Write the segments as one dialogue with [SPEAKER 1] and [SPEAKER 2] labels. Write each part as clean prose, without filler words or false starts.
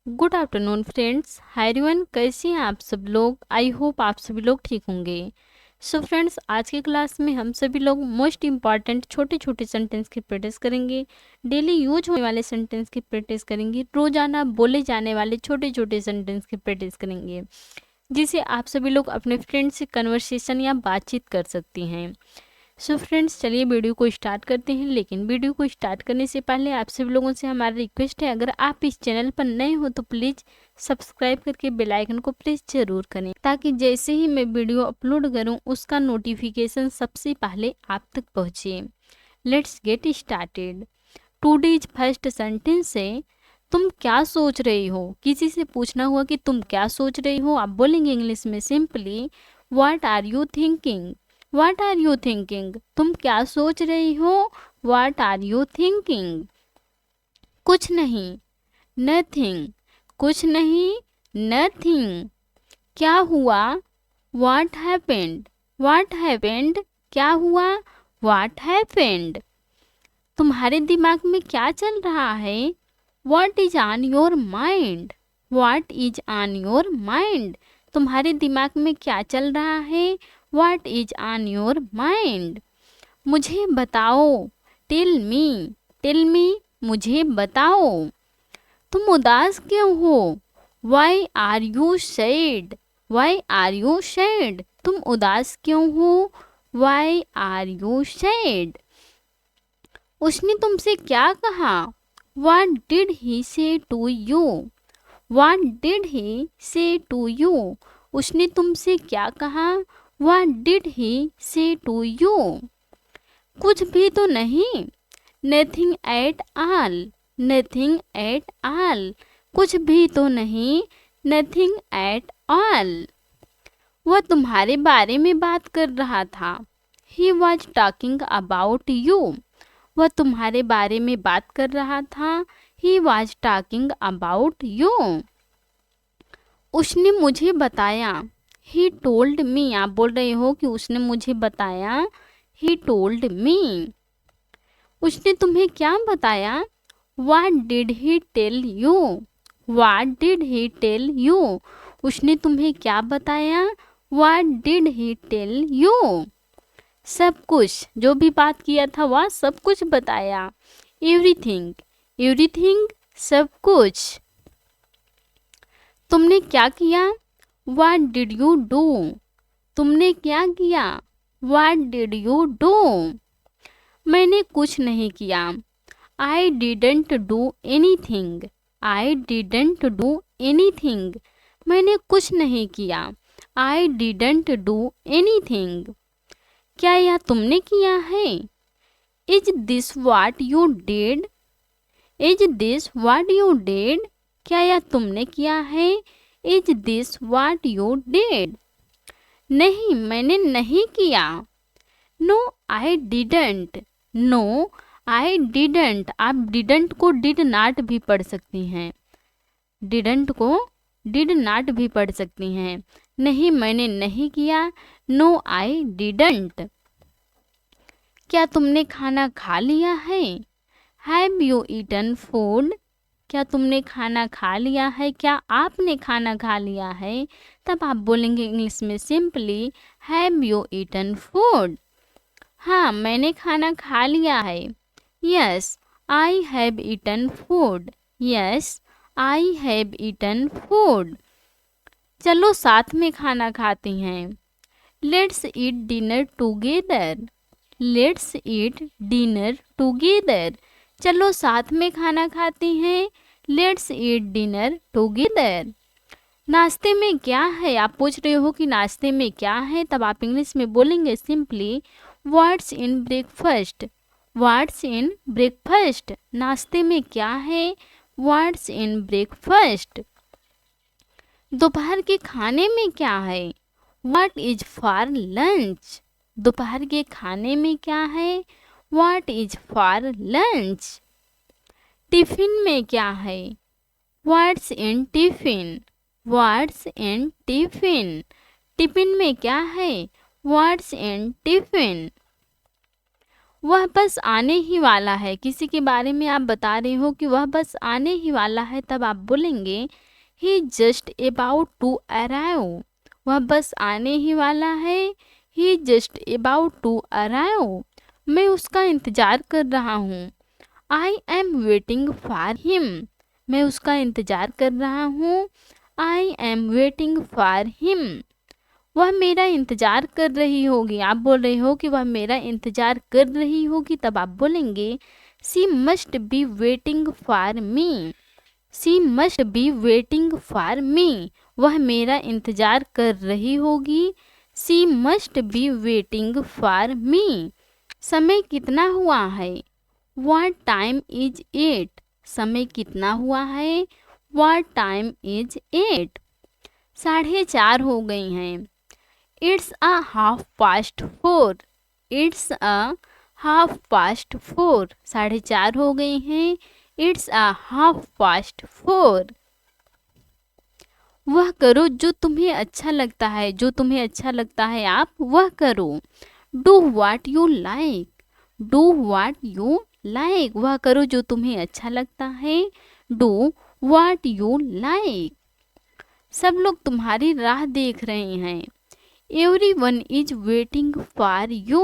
[SPEAKER 1] Good afternoon friends, hi everyone. कैसे हैं आप सब लोग? आई होप आप सभी लोग ठीक होंगे। सो फ्रेंड्स, आज की क्लास में हम सभी लोग मोस्ट इम्पॉर्टेंट छोटे छोटे सेंटेंस की प्रैक्टिस करेंगे। डेली यूज होने वाले सेंटेंस की प्रैक्टिस करेंगे। रोजाना बोले जाने वाले छोटे छोटे सेंटेंस की प्रैक्टिस करेंगे, जिसे आप सभी लोग अपने फ्रेंड्स से कन्वर्सेशन या बातचीत कर सकती हैं। सो फ्रेंड्स, चलिए वीडियो को स्टार्ट करते हैं। लेकिन वीडियो को स्टार्ट करने से पहले आप सभी लोगों से हमारा रिक्वेस्ट है, अगर आप इस चैनल पर नए हो तो प्लीज़ सब्सक्राइब करके बेल आइकन को प्रेस जरूर करें, ताकि जैसे ही मैं वीडियो अपलोड करूं उसका नोटिफिकेशन सबसे पहले आप तक पहुंचे। Let's get started. Today's first sentence है, तुम क्या सोच रही हो। किसी से पूछना हुआ कि तुम क्या सोच रही हो, आप बोलेंगे इंग्लिश में simply what are you thinking. What are you thinking, तुम क्या सोच रही हो। What are you thinking. कुछ नहीं, नथिंग। कुछ नहीं, नथिंग। क्या हुआ, व्हाट हैपेंड। व्हाट हैपेंड, क्या हुआ। What happened. तुम्हारे दिमाग में क्या चल रहा है। What is on your mind. What is on your mind, तुम्हारे दिमाग में क्या चल रहा है। What is on your mind. मुझे बताओ, टेल मी। टेल मी, मुझे बताओ। तुम उदास क्यों हो। Why are you sad. Why are you sad, तुम उदास क्यों हो। Why are you sad. उसने तुमसे क्या कहा। What did he say to you? What did he say to you? उसने तुमसे क्या कहा। What did he say to you? कुछ भी तो नहीं। Nothing at all. Nothing at all. कुछ भी तो नहीं। Nothing at all. वह तुम्हारे बारे में बात कर रहा था। He was talking about you. वह तुम्हारे बारे में बात कर रहा था। He was talking about you. उसने मुझे बताया। He told me. आप बोल रहे हो कि उसने मुझे बताया। He told me. उसने तुम्हें क्या बताया। What did he tell you? What did he tell you? उसने तुम्हें क्या बताया। What did he tell you? सब कुछ, जो भी बात किया था वह सब कुछ बताया। एवरीथिंग। एवरीथिंग, सब कुछ। तुमने क्या किया। What did you do? तुमने क्या किया। What did you do? मैंने कुछ नहीं किया। I didn't do anything. I didn't do anything. मैंने कुछ नहीं किया। I didn't do anything. क्या यह तुमने किया है। Is this what you did? Is this what you did? क्या यह तुमने किया है। Is this what you did? नहीं, मैंने नहीं किया। No, I didn't. No, I didn't. आप didn't को did not भी पढ़ सकती हैं। didn't को did not भी पढ़ सकती हैं। नहीं, मैंने नहीं किया। No, I didn't. क्या तुमने खाना खा लिया है। Have you eaten food? क्या तुमने खाना खा लिया है, क्या आपने खाना खा लिया है। तब आप बोलेंगे इंग्लिश में simply Have you eaten food? हाँ, मैंने खाना खा लिया है। Yes, I have eaten food. Yes, I have eaten food. चलो साथ में खाना खाते हैं। Let's eat dinner together. Let's eat dinner together. चलो साथ में खाना खाते हैं। Let's eat dinner together. नाश्ते में क्या है। आप पूछ रहे हो कि नाश्ते में क्या है, तब आप इंग्लिश में बोलेंगे simply What's in breakfast? What's in breakfast? नाश्ते में क्या है। What's in breakfast? दोपहर के खाने में क्या है। What is for lunch? दोपहर के खाने में क्या है। What is for lunch? Tiffin में क्या है। What's in tiffin? What's in tiffin? Tiffin में क्या है। What's in tiffin? वह बस आने ही वाला है। किसी के बारे में आप बता रहे हो कि वह बस आने ही वाला है, तब आप बोलेंगे ही जस्ट अबाउट टू अराइव। वह बस आने ही वाला है, ही जस्ट अबाउट टू अराइव। मैं उसका इंतज़ार कर रहा हूँ। I am waiting for him. मैं उसका इंतज़ार कर रहा हूँ। I am waiting for him. वह मेरा इंतज़ार कर रही होगी। आप बोल रहे हो कि वह मेरा इंतज़ार कर रही होगी, तब आप बोलेंगे she must be waiting for me. She must be waiting for me. वह मेरा इंतज़ार कर रही होगी। She must be waiting for me. समय कितना हुआ है? What time is it? समय कितना हुआ है? What time is it? 4:30 हो गई हैं। It's a half past 4। It's a half past 4। 4:30 हो गई हैं। It's a half past 4। वह करो जो तुम्हें अच्छा लगता है। जो तुम्हें अच्छा लगता है आप वह करो। Do what you like. Do what you like. वह करो जो तुम्हें अच्छा लगता है। Do what you like. सब लोग तुम्हारी राह देख रहे हैं। Everyone is waiting for you.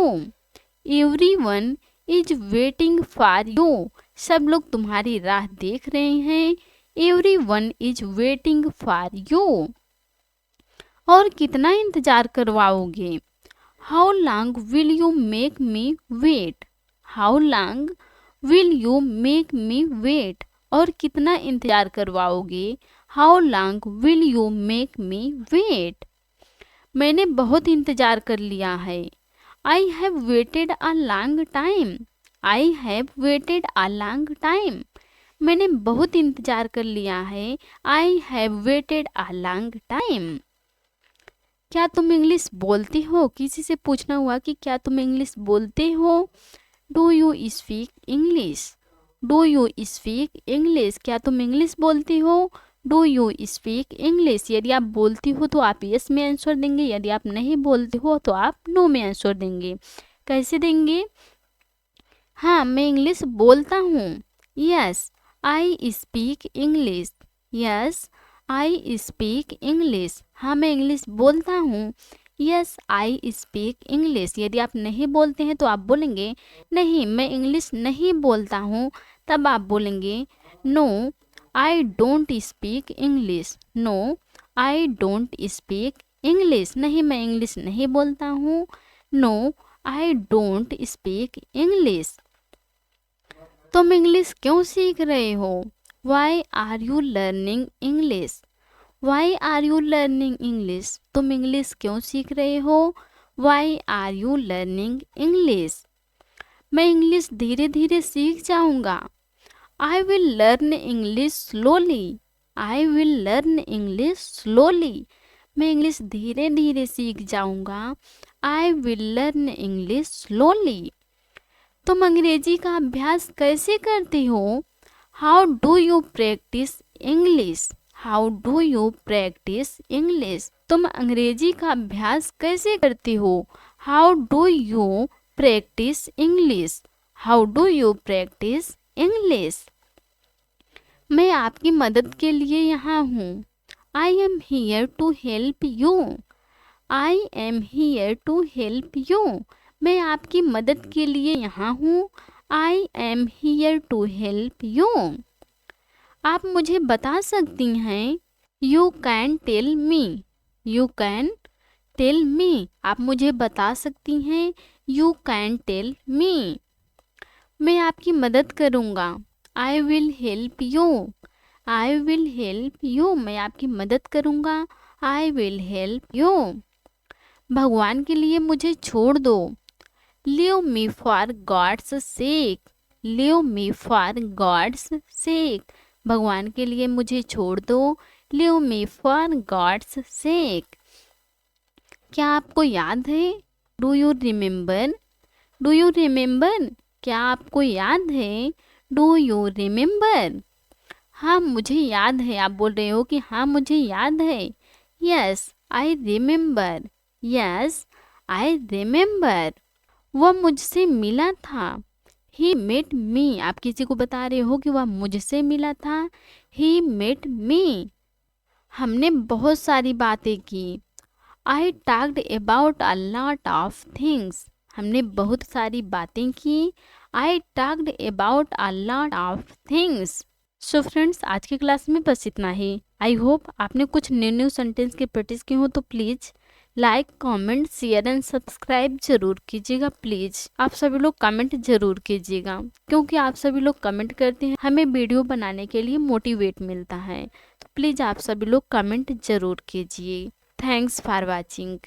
[SPEAKER 1] Everyone is waiting for you. सब लोग तुम्हारी राह देख रहे हैं। Everyone is waiting for you. और कितना इंतजार करवाओगे? How long will you make me wait. How long will you make me wait. और कितना इंतजार करवाओगे? How long will you make me wait. मैंने बहुत इंतजार कर लिया है। I have waited a long time. I have waited a long time. मैंने बहुत इंतजार कर लिया है। I have waited a long time. क्या तुम इंग्लिश बोलती हो? किसी से पूछना हुआ कि क्या तुम इंग्लिश बोलते हो? Do you speak English. Do you speak English. क्या तुम इंग्लिश बोलती हो? Do you speak English. यदि आप बोलती हो तो आप यस में आंसर देंगे। यदि आप नहीं बोलते हो तो आप नो में आंसर देंगे। कैसे देंगे? हाँ, मैं इंग्लिश बोलता हूँ। Yes I speak English. Yes I speak English. हाँ, मैं इंग्लिश बोलता हूँ। Yes I speak English. यदि आप नहीं बोलते हैं तो आप बोलेंगे नहीं, मैं इंग्लिश नहीं बोलता हूँ। तब आप बोलेंगे no I don't speak English. No I don't speak English. नहीं, मैं इंग्लिश नहीं बोलता हूँ। No I don't speak English. तुम इंग्लिश क्यों सीख रहे हो? Why are you learning English. Why are you learning English. तुम इंग्लिश क्यों सीख रहे हो? Why are you learning English. मैं इंग्लिश धीरे धीरे सीख जाऊंगा। I will learn English slowly. I will learn English slowly. मैं इंग्लिश धीरे धीरे सीख जाऊंगा। I will learn English slowly. तुम अंग्रेजी का अभ्यास कैसे करती हो? How do you practise English. How do you practise English. तुम अंग्रेजी का अभ्यास कैसे करती हो? How do you practise English. How do you practise English. मैं आपकी मदद के लिए यहाँ हूँ। I am here to help you. I am here to help you. मैं आपकी मदद के लिए यहाँ हूँ। I am here to help you. आप मुझे बता सकती हैं। You can tell me. You can tell me. आप मुझे बता सकती हैं। You can tell me. मैं आपकी मदद करूँगा। I will help you. I will help you. मैं आपकी मदद करूँगा। I will help you. भगवान के लिए मुझे छोड़ दो। Leave me for God's sake. Leave me for God's sake. भगवान के लिए मुझे छोड़ दो। लीव मी फॉर गॉड्स सेक। क्या आपको याद है? Do you remember. Do you remember. क्या आपको याद है? Do you remember. हाँ, मुझे याद है। आप बोल रहे हो कि हाँ, मुझे याद है। Yes I remember. Yes I remember. वह मुझसे मिला था। ही मेट मी, आप किसी को बता रहे हो कि वह मुझसे मिला था। He met me. हमने बहुत सारी बातें की। I talked about a lot of things. हमने बहुत सारी बातें की। I talked about a lot of things. So friends, आज की क्लास में बस इतना ही। आई होप आपने कुछ न्यू न्यू सेंटेंस की प्रैक्टिस की हो, तो please like, comment, share and subscribe जरूर कीजिएगा। प्लीज़ आप सभी लोग कमेंट जरूर कीजिएगा, क्योंकि आप सभी लोग कमेंट करते हैं, हमें वीडियो बनाने के लिए मोटिवेट मिलता है। तो प्लीज़ आप सभी लोग कमेंट जरूर कीजिए। Thanks for watching.